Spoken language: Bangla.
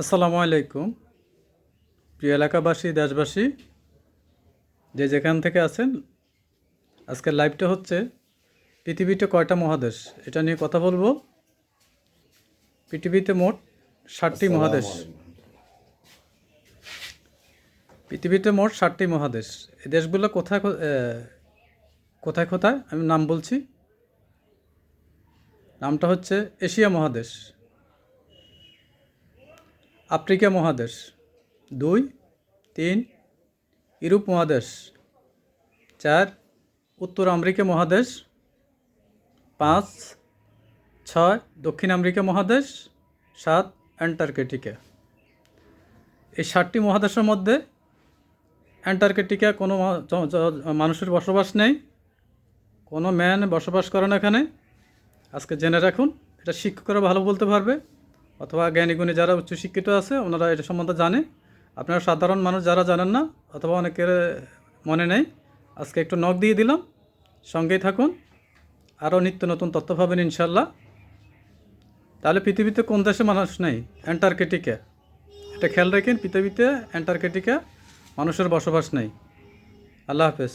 আসসালামু আলাইকুম প্রিয় এলাকাবাসী, দেশবাসী, যে যেখান থেকে আছেন। আজকের লাইভটা হচ্ছে পৃথিবীতে কয়টা মহাদেশ এটা নিয়ে কথা বলবো। পৃথিবীতে মোট 60টি মহাদেশ। পৃথিবীতে মোট 60টি মহাদেশ। এই দেশগুলো কোথায় কোথায় কোথায় আমি নাম বলছি। নামটা হচ্ছে এশিয়া মহাদেশ, আফ্রিকা মহাদেশ 2, 3, ইউরোপ মহাদেশ 4, উত্তর আমেরিকা মহাদেশ 5, 6, দক্ষিণ আমেরিকা মহাদেশ 7, অ্যান্টার্কটিকা। এই 60টি মহাদেশের মধ্যে অ্যান্টার্কটিকা কোনো মানুষের বসবাস নেই, কোনো ম্যান বসবাস করে না এখানে। আজকে জেনে রাখুন, এটা শিক্ষকরা ভালো বলতে পারবে, অথবা জ্ঞানীগুণী যারা উচ্চশিক্ষিত আছে ওনারা এটা সম্বন্ধে জানে। আপনারা সাধারণ মানুষ যারা জানেন না, অথবা অনেকের মনে নেই, আজকে একটু নখ দিয়ে দিলাম, সঙ্গেই থাকুন, আরও নিত্য নতুন তথ্য পাবেন ইনশাল্লাহ। তাহলে পৃথিবীতে কোন দেশে মানুষ নেই? অ্যান্টার্কটিকা। এটা খেয়াল রাখেন, পৃথিবীতে অ্যান্টার্কটিকা মানুষের বসবাস নেই। আল্লাহ হাফেজ।